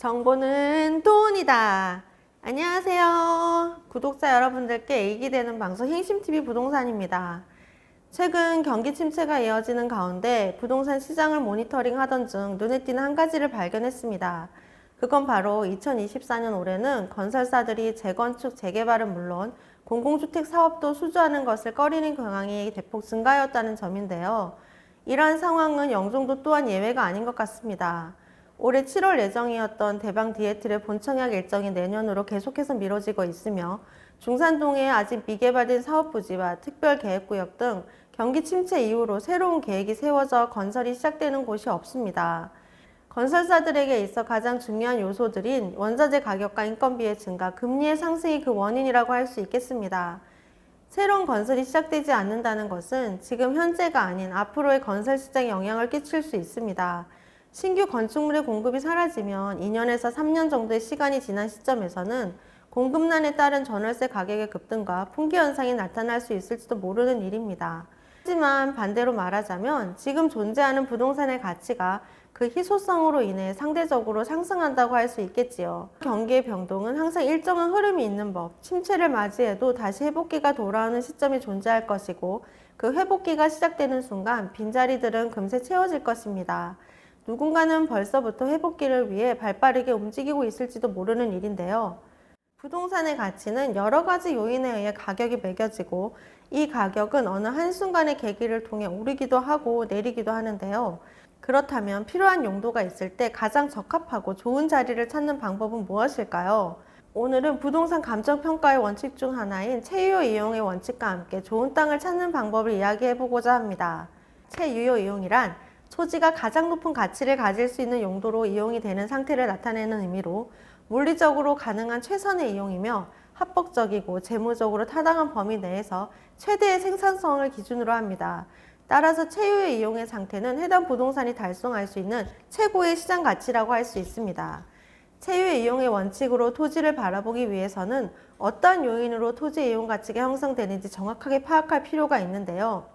정보는 돈이다. 안녕하세요. 구독자 여러분들께 이익이 되는 방송 행심TV 부동산입니다. 최근 경기 침체가 이어지는 가운데 부동산 시장을 모니터링 하던 중 눈에 띄는 한 가지를 발견했습니다. 그건 바로 2024년 올해는 건설사들이 재건축, 재개발은 물론 공공주택 사업도 수주하는 것을 꺼리는 경향이 대폭 증가하였다는 점인데요. 이러한 상황은 영종도 또한 예외가 아닌 것 같습니다. 올해 7월 예정이었던 대방 디에틀의 본청약 일정이 내년으로 계속해서 미뤄지고 있으며 중산동에 아직 미개발된 사업부지와 특별계획구역 등 경기 침체 이후로 새로운 계획이 세워져 건설이 시작되는 곳이 없습니다. 건설사들에게 있어 가장 중요한 요소들인 원자재 가격과 인건비의 증가, 금리의 상승이 그 원인이라고 할 수 있겠습니다. 새로운 건설이 시작되지 않는다는 것은 지금 현재가 아닌 앞으로의 건설 시장에 영향을 끼칠 수 있습니다. 신규 건축물의 공급이 사라지면 2년에서 3년 정도의 시간이 지난 시점에서는 공급난에 따른 전월세 가격의 급등과 풍기 현상이 나타날 수 있을지도 모르는 일입니다. 하지만 반대로 말하자면 지금 존재하는 부동산의 가치가 그 희소성으로 인해 상대적으로 상승한다고 할 수 있겠지요. 경기의 변동은 항상 일정한 흐름이 있는 법, 침체를 맞이해도 다시 회복기가 돌아오는 시점이 존재할 것이고 그 회복기가 시작되는 순간 빈자리들은 금세 채워질 것입니다. 누군가는 벌써부터 회복기를 위해 발빠르게 움직이고 있을지도 모르는 일인데요. 부동산의 가치는 여러 가지 요인에 의해 가격이 매겨지고 이 가격은 어느 한순간의 계기를 통해 오르기도 하고 내리기도 하는데요. 그렇다면 필요한 용도가 있을 때 가장 적합하고 좋은 자리를 찾는 방법은 무엇일까요? 오늘은 부동산 감정평가의 원칙 중 하나인 채유효 이용의 원칙과 함께 좋은 땅을 찾는 방법을 이야기해보고자 합니다. 채유효 이용이란 토지가 가장 높은 가치를 가질 수 있는 용도로 이용이 되는 상태를 나타내는 의미로 물리적으로 가능한 최선의 이용이며 합법적이고 재무적으로 타당한 범위 내에서 최대의 생산성을 기준으로 합니다. 따라서 채유효 이용의 상태는 해당 부동산이 달성할 수 있는 최고의 시장 가치라고 할 수 있습니다. 채유효 이용의 원칙으로 토지를 바라보기 위해서는 어떠한 요인으로 토지 이용 가치가 형성되는지 정확하게 파악할 필요가 있는데요.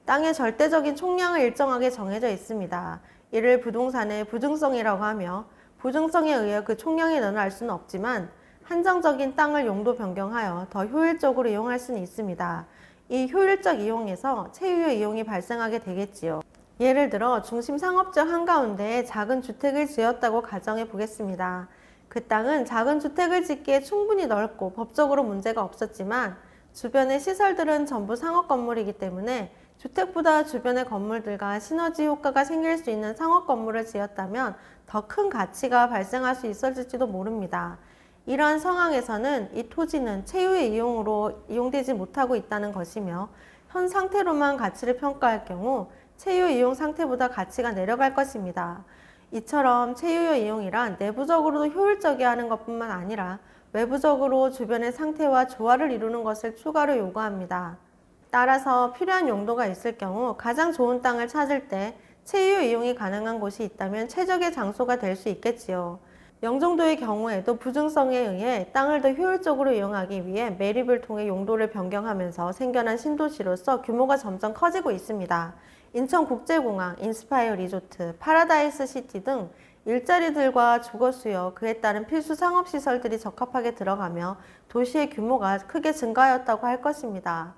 땅의 절대적인 총량을 일정하게 정해져 있습니다. 이를 부동산의 부증성이라고 하며 부증성에 의해 그 총량이 늘어날 수는 없지만 한정적인 땅을 용도 변경하여 더 효율적으로 이용할 수는 있습니다. 이 효율적 이용에서 채유효 이용이 발생하게 되겠지요. 예를 들어 중심 상업지역 한가운데에 작은 주택을 지었다고 가정해 보겠습니다. 그 땅은 작은 주택을 짓기에 충분히 넓고 법적으로 문제가 없었지만 주변의 시설들은 전부 상업 건물이기 때문에 주택보다 주변의 건물들과 시너지 효과가 생길 수 있는 상업 건물을 지었다면 더 큰 가치가 발생할 수 있었을지도 모릅니다. 이러한 상황에서는 이 토지는 채유효 이용으로 이용되지 못하고 있다는 것이며 현 상태로만 가치를 평가할 경우 채유효 이용 상태보다 가치가 내려갈 것입니다. 이처럼 채유효 이용이란 내부적으로도 효율적이어야 하는 것뿐만 아니라 외부적으로 주변의 상태와 조화를 이루는 것을 추가로 요구합니다. 따라서 필요한 용도가 있을 경우 가장 좋은 땅을 찾을 때 채유효 이용이 가능한 곳이 있다면 최적의 장소가 될 수 있겠지요. 영종도의 경우에도 부증성에 의해 땅을 더 효율적으로 이용하기 위해 매립을 통해 용도를 변경하면서 생겨난 신도시로서 규모가 점점 커지고 있습니다. 인천국제공항, 인스파이어 리조트, 파라다이스 시티 등 일자리들과 주거수요, 그에 따른 필수 상업시설들이 적합하게 들어가며 도시의 규모가 크게 증가하였다고 할 것입니다.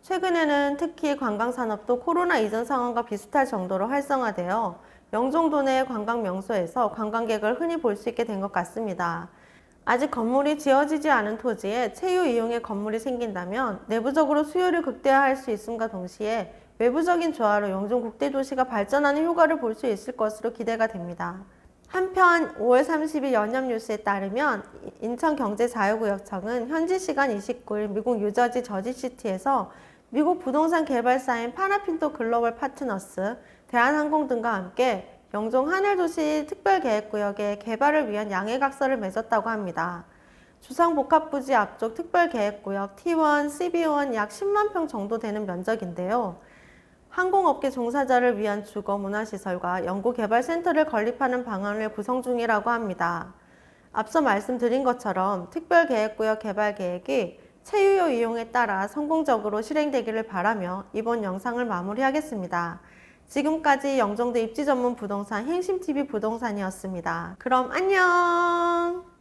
최근에는 특히 관광산업도 코로나 이전 상황과 비슷할 정도로 활성화되어 영종도 내 관광 명소에서 관광객을 흔히 볼 수 있게 된 것 같습니다. 아직 건물이 지어지지 않은 토지에 채유 이용의 건물이 생긴다면 내부적으로 수요를 극대화할 수 있음과 동시에 외부적인 조화로 영종 국대도시가 발전하는 효과를 볼 수 있을 것으로 기대가 됩니다. 한편 5월 30일 연합뉴스에 따르면 인천경제자유구역청은 현지 시간 29일 미국 뉴저지 저지시티에서 미국 부동산 개발사인 파나핀토 글로벌 파트너스, 대한항공 등과 함께 영종 하늘도시 특별계획구역의 개발을 위한 양해각서를 맺었다고 합니다. 주상복합부지 앞쪽 특별계획구역 T1, CB1 약 10만 평 정도 되는 면적인데요. 항공업계 종사자를 위한 주거 문화시설과 연구개발센터를 건립하는 방안을 구성 중이라고 합니다. 앞서 말씀드린 것처럼 특별계획구역 개발계획이 채유효 이용에 따라 성공적으로 실행되기를 바라며 이번 영상을 마무리하겠습니다. 지금까지 영종도 입지 전문 부동산 행심TV 부동산이었습니다. 그럼 안녕!